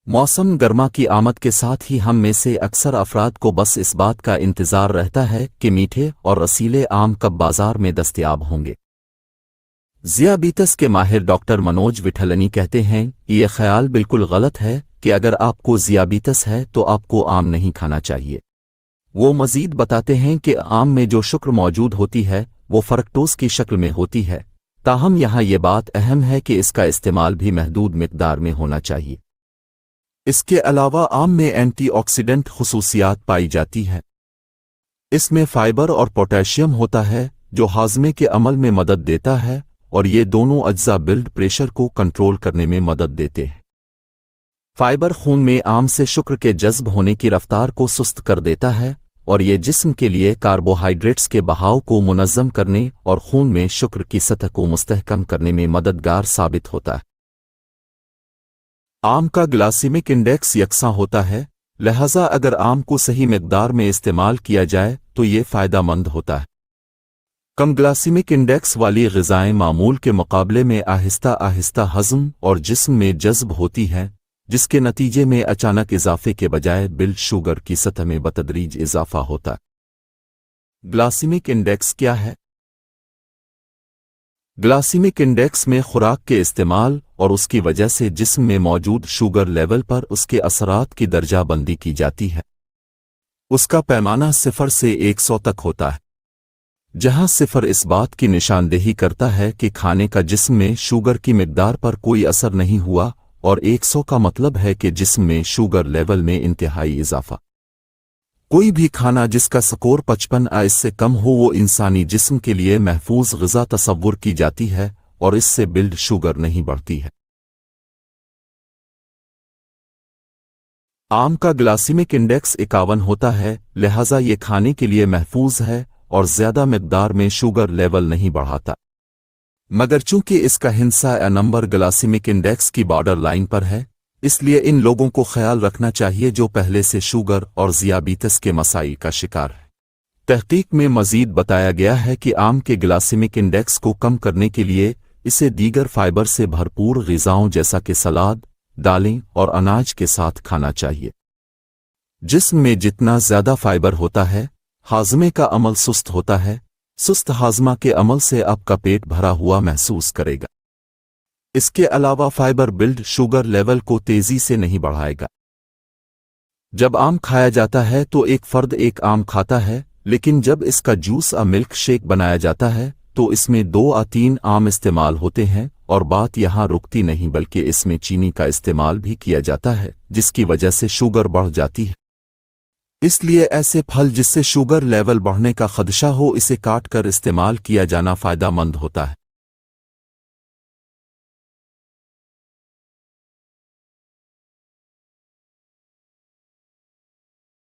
موسم گرما کی آمد کے ساتھ ہی ہم میں سے اکثر افراد کو بس اس بات کا انتظار رہتا ہے کہ میٹھے اور رسیلے آم کب بازار میں دستیاب ہوں گے۔ ذیابیطس کے ماہر ڈاکٹر منوج وٹھلنی کہتے ہیں کہ یہ خیال بالکل غلط ہے کہ اگر آپ کو ذیابیطس ہے تو آپ کو آم نہیں کھانا چاہیے۔ وہ مزید بتاتے ہیں کہ آم میں جو شکر موجود ہوتی ہے وہ فرکٹوز کی شکل میں ہوتی ہے، تاہم یہاں یہ بات اہم ہے کہ اس کا استعمال بھی محدود مقدار میں ہونا چاہیے۔ اس کے علاوہ آم میں اینٹی آکسیڈنٹ خصوصیات پائی جاتی ہیں۔ اس میں فائبر اور پوٹیشیم ہوتا ہے جو ہاضمے کے عمل میں مدد دیتا ہے، اور یہ دونوں اجزاء بلڈ پریشر کو کنٹرول کرنے میں مدد دیتے ہیں۔ فائبر خون میں آم سے شکر کے جذب ہونے کی رفتار کو سست کر دیتا ہے، اور یہ جسم کے لیے کاربوہائیڈریٹس کے بہاؤ کو منظم کرنے اور خون میں شکر کی سطح کو مستحکم کرنے میں مددگار ثابت ہوتا ہے۔ آم کا گلاسیمک انڈیکس یکساں ہوتا ہے، لہذا اگر آم کو صحیح مقدار میں استعمال کیا جائے تو یہ فائدہ مند ہوتا ہے۔ کم گلاسیمک انڈیکس والی غذائیں معمول کے مقابلے میں آہستہ آہستہ ہضم اور جسم میں جذب ہوتی ہیں، جس کے نتیجے میں اچانک اضافے کے بجائے بلڈ شوگر کی سطح میں بتدریج اضافہ ہوتا ہے۔ گلاسیمک انڈیکس کیا ہے؟ گلاسیمک انڈیکس میں خوراک کے استعمال اور اس کی وجہ سے جسم میں موجود شوگر لیول پر اس کے اثرات کی درجہ بندی کی جاتی ہے۔ اس کا پیمانہ 0 سے 100 تک ہوتا ہے، جہاں 0 اس بات کی نشاندہی کرتا ہے کہ کھانے کا جسم میں شوگر کی مقدار پر کوئی اثر نہیں ہوا، اور 100 کا مطلب ہے کہ جسم میں شوگر لیول میں انتہائی اضافہ۔ کوئی بھی کھانا جس کا سکور 55 اس سے کم ہو وہ انسانی جسم کے لیے محفوظ غذا تصور کی جاتی ہے، اور اس سے بلڈ شوگر نہیں بڑھتی ہے۔ آم کا گلاسیمک انڈیکس 51 ہوتا ہے، لہذا یہ کھانے کے لیے محفوظ ہے اور زیادہ مقدار میں شوگر لیول نہیں بڑھاتا، مگر چونکہ اس کا ہندسہ نمبر گلاسیمک انڈیکس کی بارڈر لائن پر ہے، اس لیے ان لوگوں کو خیال رکھنا چاہیے جو پہلے سے شوگر اور ذیابیطس کے مسائل کا شکار ہے۔ تحقیق میں مزید بتایا گیا ہے کہ آم کے گلاسیمک انڈیکس کو کم کرنے کے لیے اسے دیگر فائبر سے بھرپور غذاؤں جیسا کہ سلاد، دالیں اور اناج کے ساتھ کھانا چاہیے۔ جسم میں جتنا زیادہ فائبر ہوتا ہے، ہاضمے کا عمل سست ہوتا ہے، سست ہاضمہ کے عمل سے آپ کا پیٹ بھرا ہوا محسوس کرے گا۔ اس کے علاوہ فائبر بلڈ شوگر لیول کو تیزی سے نہیں بڑھائے گا۔ جب آم کھایا جاتا ہے تو ایک فرد ایک آم کھاتا ہے، لیکن جب اس کا جوس ملک شیک بنایا جاتا ہے تو اس میں 2 یا 3 آم استعمال ہوتے ہیں، اور بات یہاں رکتی نہیں بلکہ اس میں چینی کا استعمال بھی کیا جاتا ہے، جس کی وجہ سے شوگر بڑھ جاتی ہے۔ اس لیے ایسے پھل جس سے شوگر لیول بڑھنے کا خدشہ ہو اسے کاٹ کر استعمال کیا جانا فائدہ مند ہوتا ہے۔